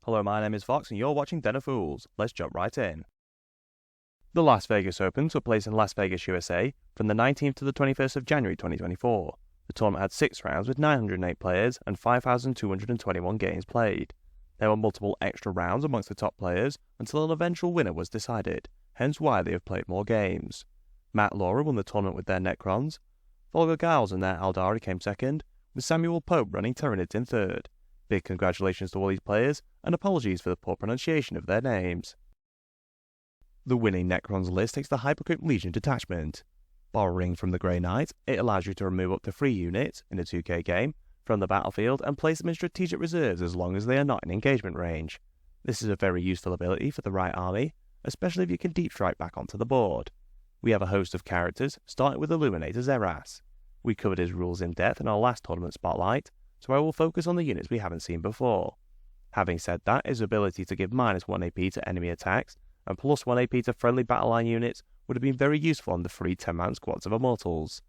Hello, my name is Fox and you're watching Den of Fools. Let's jump right in. The Las Vegas Open took place in Las Vegas, USA from the 19th to the 21st of January 2024. The tournament had 6 rounds with 908 players and 5,221 games played. There were multiple extra rounds amongst the top players until an eventual winner was decided, hence why they have played more games. Matt Laura won the tournament with their Necrons, Volga Giles and their Aldari came second, with Samuel Pope running Tyranids in third. Big congratulations to all these players, and apologies for the poor pronunciation of their names. The winning Necrons list takes the Hypercrypt Legion detachment. Borrowing from the Grey Knight, it allows you to remove up to 3 units in a 2K game from the battlefield and place them in strategic reserves as long as they are not in engagement range. This is a very useful ability for the right army, especially if you can deep strike back onto the board. We have a host of characters, starting with Illuminator Zeras. We covered his rules in depth in our last tournament spotlight, so I will focus on the units we haven't seen before. Having said that, his ability to give -1 AP to enemy attacks and +1 AP to friendly battle line units would have been very useful on the 3 10-man squads of Immortals.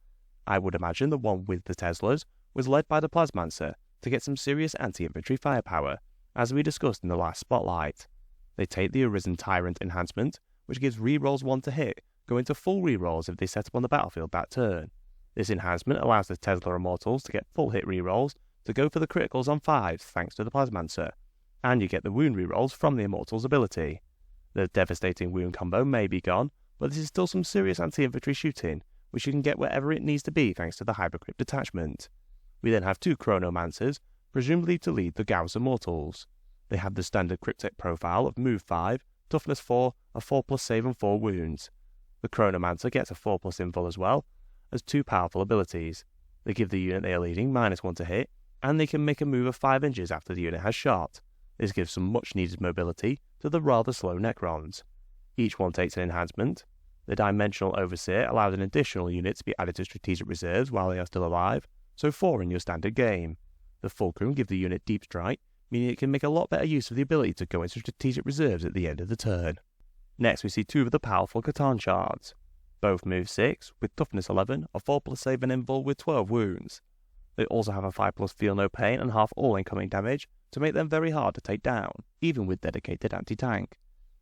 I would imagine the one with the Teslas was led by the Plasmancer to get some serious anti-infantry firepower, as we discussed in the last spotlight. They take the Arisen Tyrant enhancement, which gives rerolls 1 to hit, go into full rerolls if they set up on the battlefield that turn. This enhancement allows the Tesla Immortals to get full hit rerolls to go for the criticals on 5s thanks to the Plasmancer, and you get the wound rerolls from the Immortal's ability. The devastating wound combo may be gone, but this is still some serious anti-infantry shooting, which you can get wherever it needs to be thanks to the Hypercrypt detachment. We then have 2 Chronomancers, presumably to lead the Gauss Immortals. They have the standard cryptic profile of move 5, toughness 4, a 4+ save and 4 wounds. The Chronomancer gets a 4+ invul as well as 2 powerful abilities. They give the unit they are leading -1 to hit, and they can make a move of 5 inches after the unit has shot. This gives some much needed mobility to the rather slow Necrons. Each one takes an enhancement. The Dimensional Overseer allows an additional unit to be added to strategic reserves while they are still alive, so 4 in your standard game. The Fulcrum give the unit Deep Strike, meaning it can make a lot better use of the ability to go into strategic reserves at the end of the turn. Next we see 2 of the powerful Catan shards. Both move 6, with toughness 11, a 4+ save and invul with 12 wounds. They also have a 5+ feel no pain and half all incoming damage to make them very hard to take down, even with dedicated anti-tank.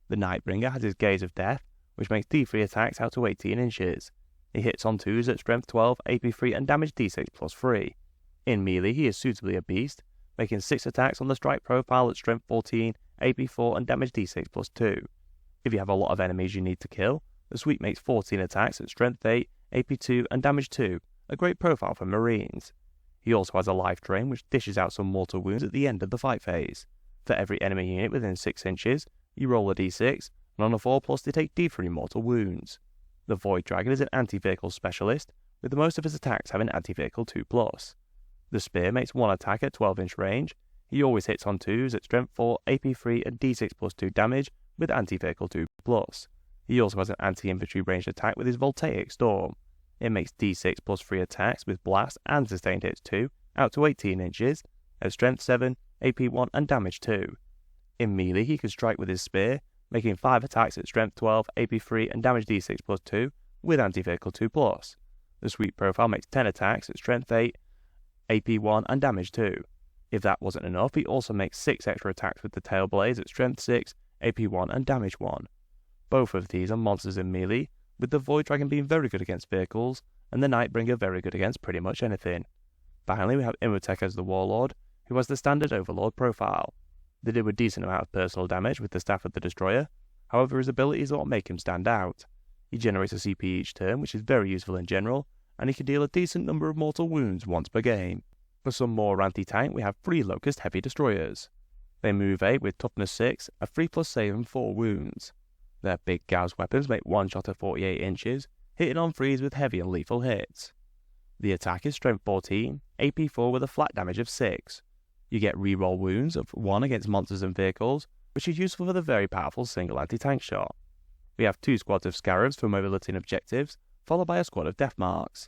The Nightbringer has his Gaze of Death, which makes D3 attacks out to 18 inches. He hits on 2s at strength 12, AP 3 and damage D6 +3. In melee he is suitably a beast, making 6 attacks on the strike profile at strength 14, AP 4 and damage D6 +2. If you have a lot of enemies you need to kill, the Sweep makes 14 attacks at strength 8, AP 2 and damage 2, a great profile for Marines. He also has a life drain which dishes out some mortal wounds at the end of the fight phase. For every enemy unit within 6 inches, you roll a d6, and on a 4+ they take d3 mortal wounds. The Void Dragon is an anti-vehicle specialist, with most of his attacks having anti-vehicle 2+. The Spear makes 1 attack at 12-inch range. He always hits on 2s at strength 4, AP 3 and d6 +2 damage with anti-vehicle 2+. He also has an anti-infantry ranged attack with his Voltaic Storm. It makes d6 +3 attacks with blast and sustained hits 2, out to 18 inches, at strength 7, AP 1 and damage 2. In melee he can strike with his spear, making 5 attacks at strength 12, AP 3 and damage d6 +2, with anti-vehicle 2+. The sweep profile makes 10 attacks at strength 8, AP 1 and damage 2. If that wasn't enough, he also makes 6 extra attacks with the tail blades at strength 6, AP 1 and damage 1. Both of these are monsters in melee, with the Void Dragon being very good against vehicles, and the Nightbringer very good against pretty much anything. Finally, we have Imhotep as the Warlord, who has the standard Overlord profile. They do a decent amount of personal damage with the Staff of the Destroyer, however his abilities are what make him stand out. He generates a CP each turn, which is very useful in general, and he can deal a decent number of mortal wounds once per game. For some more anti-tank, we have 3 Locust Heavy Destroyers. They move 8 with toughness 6, a 3+ save and 4 wounds. Their big Gauss weapons make 1 shot at 48 inches, hitting on 3s with heavy and lethal hits. The attack is strength 14, AP 4 with a flat damage of 6. You get reroll wounds of 1 against monsters and vehicles, which is useful for the very powerful single anti-tank shot. We have 2 squads of Scarabs for mobility and objectives, followed by a squad of Death Marks.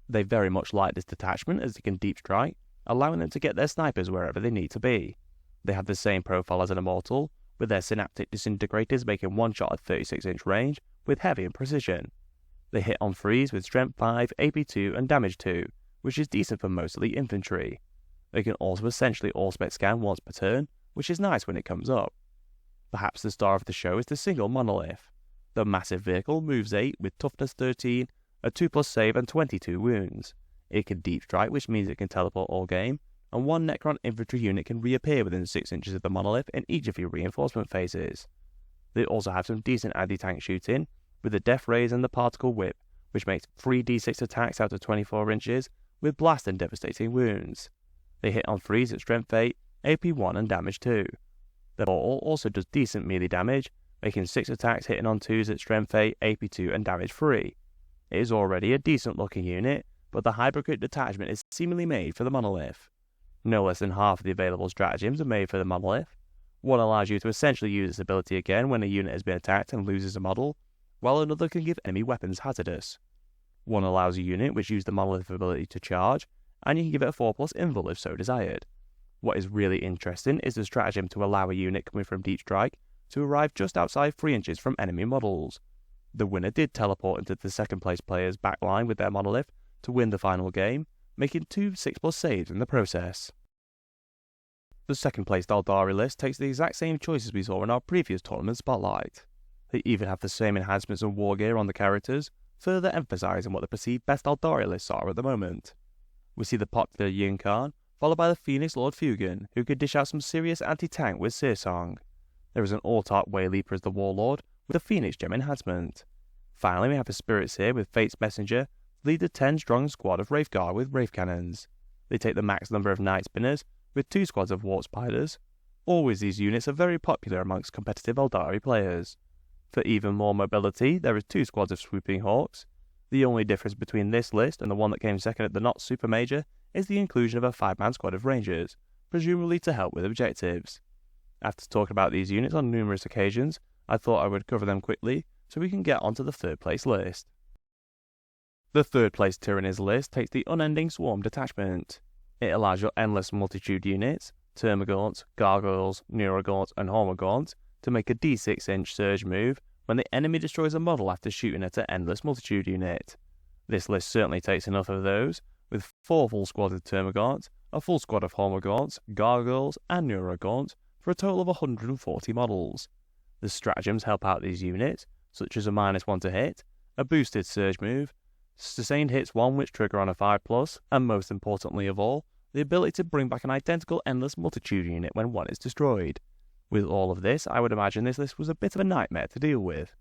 They very much like this detachment as they can deep strike, allowing them to get their snipers wherever they need to be. They have the same profile as an Immortal, with their Synaptic Disintegrators making 1 shot at 36-inch range with heavy and precision. They hit on 3s with strength 5, AP 2 and damage 2, which is decent for mostly infantry. They can also essentially all-spec scan once per turn, which is nice when it comes up. Perhaps the star of the show is the single monolith. The massive vehicle moves 8 with toughness 13, a 2+ save and 22 wounds. It can deep strike, which means it can teleport all game, and one Necron infantry unit can reappear within 6 inches of the monolith in each of your reinforcement phases. They also have some decent anti-tank shooting, with the Death Rays and the Particle Whip, which makes 3d6 attacks out of 24 inches, with blast and devastating wounds. They hit on 3s at strength 8, AP 1 and damage 2. The ball also does decent melee damage, making 6 attacks hitting on 2s at strength 8, AP 2 and damage 3. It is already a decent looking unit, but the Hypercrit detachment is seemingly made for the monolith. No less than half of the available stratagems are made for the monolith. One allows you to essentially use its ability again when a unit has been attacked and loses a model, while another can give enemy weapons hazardous. One allows a unit which uses the monolith ability to charge, and you can give it a 4+ invul if so desired. What is really interesting is the stratagem to allow a unit coming from deep strike to arrive just outside 3 inches from enemy models. The winner did teleport into the second place player's backline with their monolith to win the final game, making 2 6+ saves in the process. The second place Daldari list takes the exact same choices we saw in our previous tournament spotlight. They even have the same enhancements and war gear on the characters, further emphasising what the perceived best Daldari lists are at the moment. We see the popular Yin Khan, followed by the Phoenix Lord Fugan, who could dish out some serious anti-tank with Searsong. There is an Autark Wayleaper as the Warlord, with the Phoenix Gem enhancement. Finally, we have the Spirits here with Fate's Messenger, to lead the 10-strong squad of Wraithguard with Wraith Cannons. They take the max number of Night Spinners, with 2 squads of Warp Spiders. Always these units are very popular amongst competitive Eldari players. For even more mobility, there is 2 squads of Swooping Hawks. The only difference between this list and the one that came second at the Not Super Major is the inclusion of a 5-man squad of Rangers, presumably to help with objectives. After talking about these units on numerous occasions, I thought I would cover them quickly so we can get onto the third place list. The third place Tyrannys list takes the Unending Swarm detachment. It allows your endless multitude units, Termagants, Gargoyles, Neurogaunts and Hormagaunts, to make a d6-inch surge move when the enemy destroys a model after shooting at an endless multitude unit. This list certainly takes enough of those, with 4 full squads of Termagants, a full squad of Hormagaunts, Gargoyles and Neurogaunts, for a total of 140 models. The stratagems help out these units, such as a -1 to hit, a boosted surge move, sustained hits 1 which trigger on a 5+, and most importantly of all, the ability to bring back an identical endless multitude unit when one is destroyed. With all of this, I would imagine this list was a bit of a nightmare to deal with.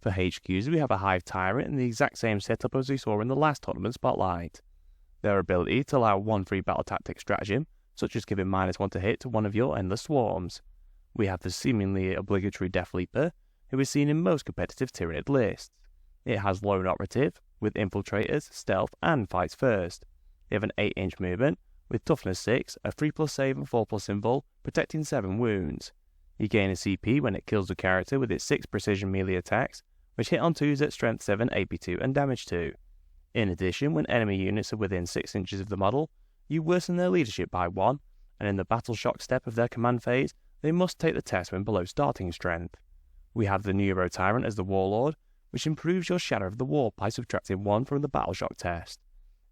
For HQs, we have a Hive Tyrant in the exact same setup as we saw in the last tournament spotlight. Their ability to allow 1 free battle tactic stratagem, such as giving -1 to hit to one of your endless swarms. We have the seemingly obligatory Death Leaper, who is seen in most competitive Tyrannid lists. It has Lone Operative, with Infiltrators, Stealth and Fights First. They have an 8-inch movement, with Toughness 6, a 3+ save and 4+ invul, protecting 7 wounds. You gain a CP when it kills the character with its 6 precision melee attacks, which hit on 2s at strength 7, AP 2 and damage 2. In addition, when enemy units are within 6 inches of the model, you worsen their leadership by 1, and in the Battle Shock step of their command phase, they must take the test when below starting strength. We have the Neuro Tyrant as the Warlord, which improves your Shadow of the Warp by subtracting 1 from the Battle Shock test.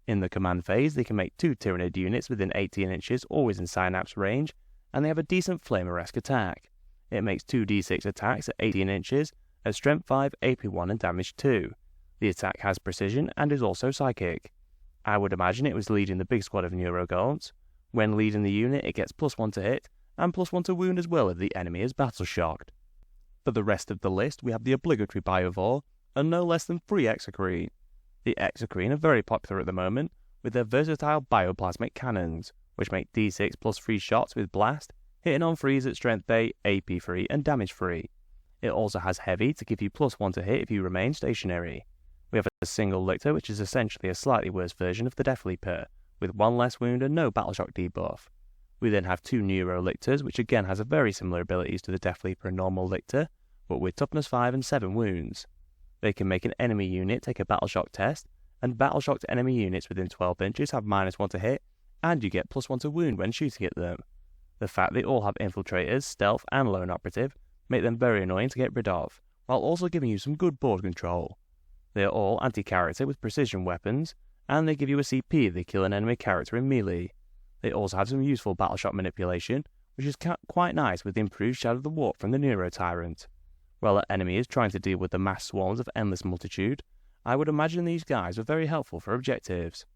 In the command phase, they can make 2 Tyrannid units within 18 inches, always in Synapse range, and they have a decent Flamer-esque attack. It makes 2d6 attacks at 18 inches, at strength 5, AP 1 and damage 2. The attack has precision and is also psychic. I would imagine it was leading the big squad of Neurogaunts. When leading the unit, it gets +1 to hit, and +1 to wound as well if the enemy is battle shocked. For the rest of the list, we have the obligatory Biovore, and no less than 3 Exocrine. The Exocrine are very popular at the moment, with their versatile bioplasmic cannons, which make d6 plus 3 shots with blast, hitting on 3s at strength 8, AP 3 and damage 3. It also has heavy to give you +1 to hit if you remain stationary. We have a single Lictor, which is essentially a slightly worse version of the Death Leaper, with 1 less wound and no Battleshock debuff. We then have 2 Neuro Lictors, which again has a very similar abilities to the Death Leaper and normal Lictor, but with toughness 5 and 7 wounds. They can make an enemy unit take a Battleshock test, and Battleshocked enemy units within 12 inches have -1 to hit, and you get +1 to wound when shooting at them. The fact they all have Infiltrators, Stealth and Lone Operative make them very annoying to get rid of, while also giving you some good board control. They are all anti-character with precision weapons, and they give you a CP if they kill an enemy character in melee. They also have some useful Battleshock manipulation, which is quite nice with the improved Shadow of the Warp from the Neuro Tyrant. While the enemy is trying to deal with the mass swarms of Endless Multitude, I would imagine these guys are very helpful for objectives.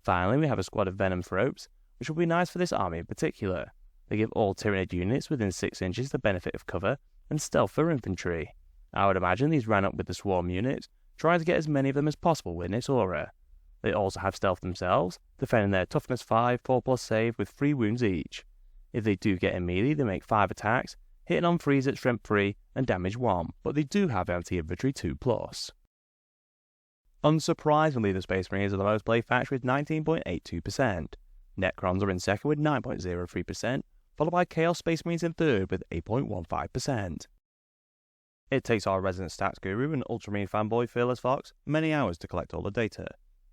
Finally, we have a squad of Venom Thropes, which will be nice for this army in particular. They give all Tyranid units within 6 inches the benefit of cover and stealth for infantry. I would imagine these ran up with the swarm units, trying to get as many of them as possible within its aura. They also have stealth themselves, defending their toughness 5, 4+ save with 3 wounds each. If they do get in melee, they make 5 attacks, hitting on 3s at strength 3 and damage 1, but they do have anti-infantry 2+. Unsurprisingly, the Space Marines are the most played faction with 19.82%. Necrons are in second with 9.03%, followed by Chaos Space Marines in third with 8.15%. It takes our resident stats guru and Ultramarine fanboy Fearless Fox many hours to collect all the data.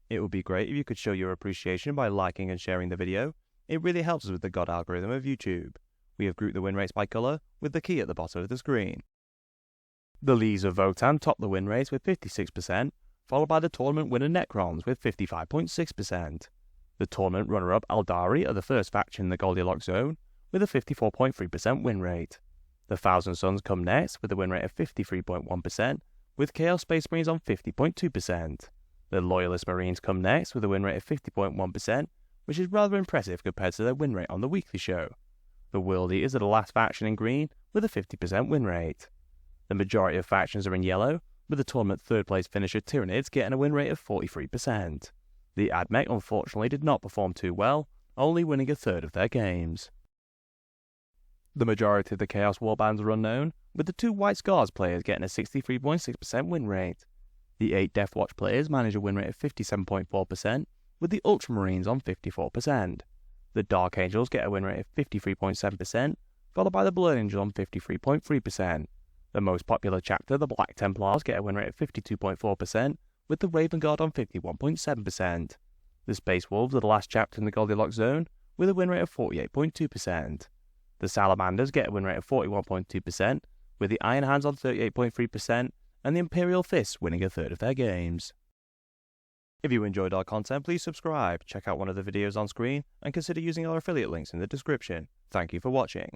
It would be great if you could show your appreciation by liking and sharing the video. It really helps us with the God algorithm of YouTube. We have grouped the win rates by colour, with the key at the bottom of the screen. The Lees of Votann top the win rates with 56%, followed by the tournament winner Necrons with 55.6%. The tournament runner-up Eldari are the first faction in the Goldilocks zone, with a 54.3% win rate. The Thousand Suns come next with a win rate of 53.1%, with Chaos Space Marines on 50.2%. The Loyalist Marines come next with a win rate of 50.1%, which is rather impressive compared to their win rate on the weekly show. The World Eaters are the last faction in green with a 50% win rate. The majority of factions are in yellow, with the tournament third place finisher Tyranids getting a win rate of 43%. The Admech unfortunately did not perform too well, only winning a third of their games. The majority of the Chaos Warbands are unknown, with the 2 White Scars players getting a 63.6% win rate. The 8 Deathwatch players manage a win rate of 57.4%, with the Ultramarines on 54%. The Dark Angels get a win rate of 53.7%, followed by the Blood Angels on 53.3%. The most popular chapter, the Black Templars, get a win rate of 52.4%, with the Raven Guard on 51.7%. The Space Wolves are the last chapter in the Goldilocks zone, with a win rate of 48.2%. The Salamanders get a win rate of 41.2%, with the Iron Hands on 38.3%, and the Imperial Fists winning a third of their games. If you enjoyed our content, please subscribe, check out one of the videos on screen, and consider using our affiliate links in the description. Thank you for watching.